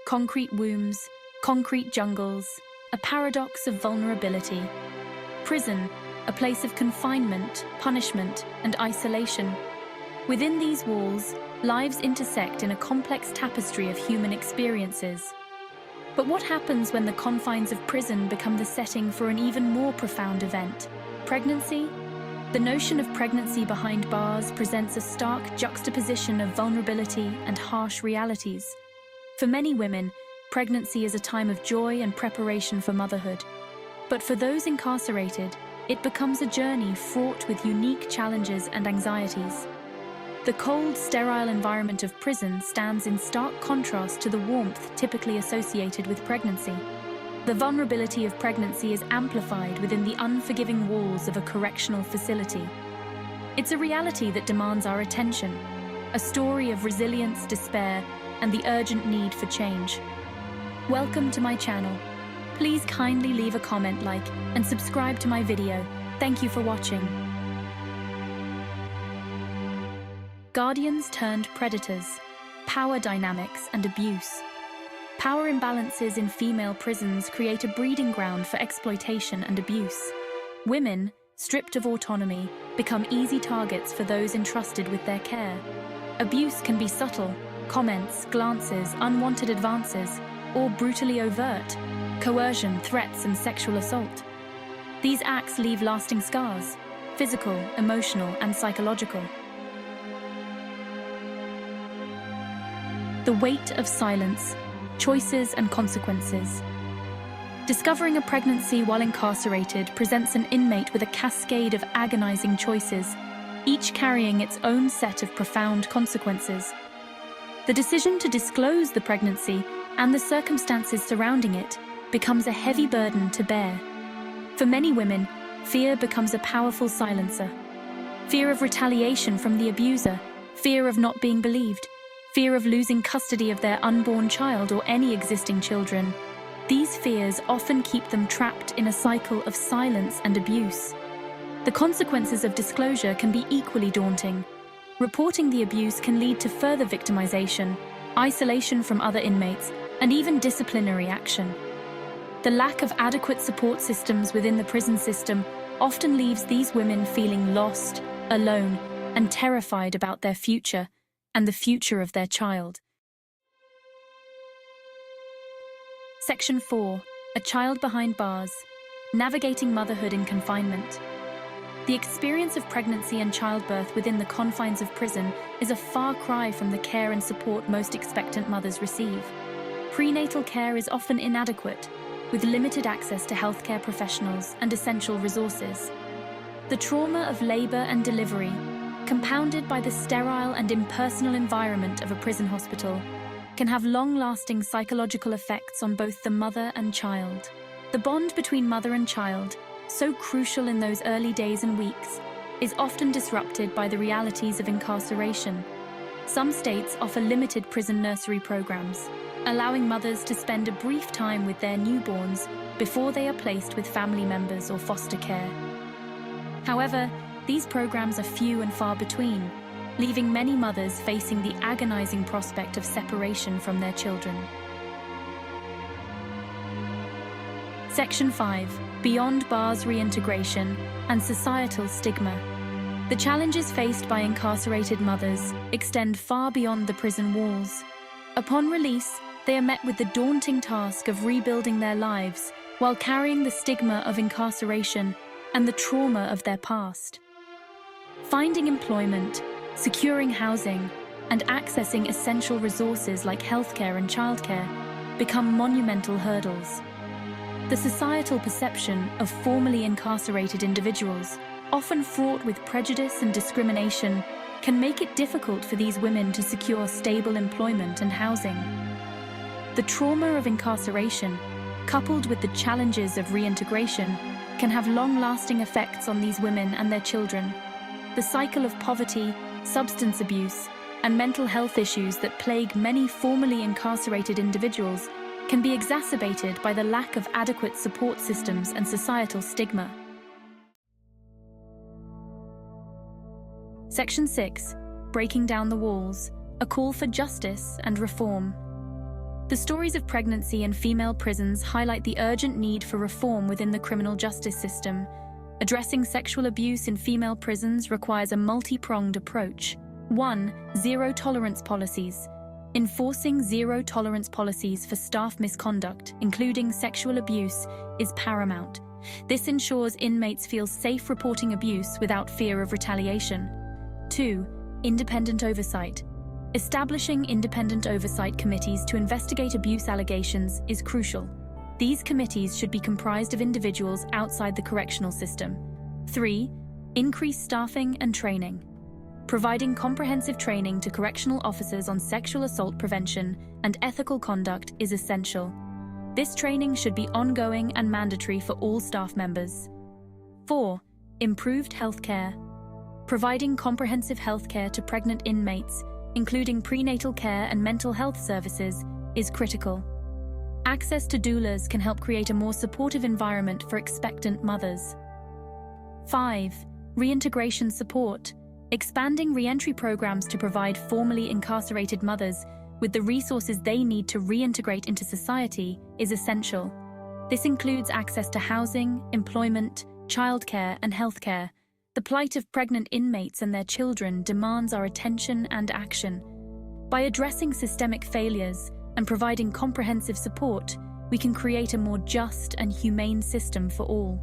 concrete wombs, concrete jungles, a paradox of vulnerability. Prison, a place of confinement, punishment, and isolation. Within these walls, lives intersect in a complex tapestry of human experiences. But what happens when the confines of prison become the setting for an even more profound event? Pregnancy? The notion of pregnancy behind bars presents a stark juxtaposition of vulnerability and harsh realities. For many women, pregnancy is a time of joy and preparation for motherhood. But for those incarcerated, it becomes a journey fraught with unique challenges and anxieties. The cold, sterile environment of prison stands in stark contrast to the warmth typically associated with pregnancy. The vulnerability of pregnancy is amplified within the unforgiving walls of a correctional facility. It's a reality that demands our attention, a story of resilience, despair, and the urgent need for change. Welcome to my channel. Please kindly leave a comment, like, and subscribe to my video. Thank you for watching. Guardians turned predators, power dynamics and abuse. Power imbalances in female prisons create a breeding ground for exploitation and abuse. Women, stripped of autonomy, become easy targets for those entrusted with their care. Abuse can be subtle, comments, glances, unwanted advances, or brutally overt, coercion, threats, and sexual assault. These acts leave lasting scars, physical, emotional, and psychological. The weight of silence, choices and consequences. Discovering a pregnancy while incarcerated presents an inmate with a cascade of agonizing choices, each carrying its own set of profound consequences. The decision to disclose the pregnancy and the circumstances surrounding it becomes a heavy burden to bear. For many women, fear becomes a powerful silencer. Fear of retaliation from the abuser, fear of not being believed, fear of losing custody of their unborn child or any existing children. These fears often keep them trapped in a cycle of silence and abuse. The consequences of disclosure can be equally daunting. Reporting the abuse can lead to further victimization, isolation from other inmates, and even disciplinary action. The lack of adequate support systems within the prison system often leaves these women feeling lost, alone, and terrified about their future and the future of their child. Section 4. A Child Behind Bars. Navigating Motherhood in Confinement. The experience of pregnancy and childbirth within the confines of prison is a far cry from the care and support most expectant mothers receive. Prenatal care is often inadequate, with limited access to healthcare professionals and essential resources. The trauma of labor and delivery, compounded by the sterile and impersonal environment of a prison hospital, can have long-lasting psychological effects on both the mother and child. The bond between mother and child, so crucial in those early days and weeks, is often disrupted by the realities of incarceration. Some states offer limited prison nursery programs, allowing mothers to spend a brief time with their newborns before they are placed with family members or foster care. However, these programs are few and far between, leaving many mothers facing the agonizing prospect of separation from their children. Section 5. Beyond Bars Reintegration and Societal Stigma. The challenges faced by incarcerated mothers extend far beyond the prison walls. Upon release, they are met with the daunting task of rebuilding their lives while carrying the stigma of incarceration and the trauma of their past. Finding employment, securing housing, and accessing essential resources like healthcare and childcare become monumental hurdles. The societal perception of formerly incarcerated individuals, often fraught with prejudice and discrimination, can make it difficult for these women to secure stable employment and housing. The trauma of incarceration, coupled with the challenges of reintegration, can have long-lasting effects on these women and their children. The cycle of poverty, substance abuse, and mental health issues that plague many formerly incarcerated individuals can be exacerbated by the lack of adequate support systems and societal stigma. Section 6. Breaking Down the Walls, a call for justice and reform. The stories of pregnancy and female prisons highlight the urgent need for reform within the criminal justice system. Addressing sexual abuse in female prisons requires a multi-pronged approach. 1. Zero-tolerance policies. Enforcing zero-tolerance policies for staff misconduct, including sexual abuse, is paramount. This ensures inmates feel safe reporting abuse without fear of retaliation. 2. Independent oversight. Establishing independent oversight committees to investigate abuse allegations is crucial. These committees should be comprised of individuals outside the correctional system. 3. Increased staffing and training. Providing comprehensive training to correctional officers on sexual assault prevention and ethical conduct is essential. This training should be ongoing and mandatory for all staff members. 4. Improved healthcare. Providing comprehensive healthcare to pregnant inmates, including prenatal care and mental health services, is critical. Access to doulas can help create a more supportive environment for expectant mothers. 5. Reintegration support. Expanding re-entry programs to provide formerly incarcerated mothers with the resources they need to reintegrate into society is essential. This includes access to housing, employment, childcare, and healthcare. The plight of pregnant inmates and their children demands our attention and action. By addressing systemic failures and providing comprehensive support, we can create a more just and humane system for all.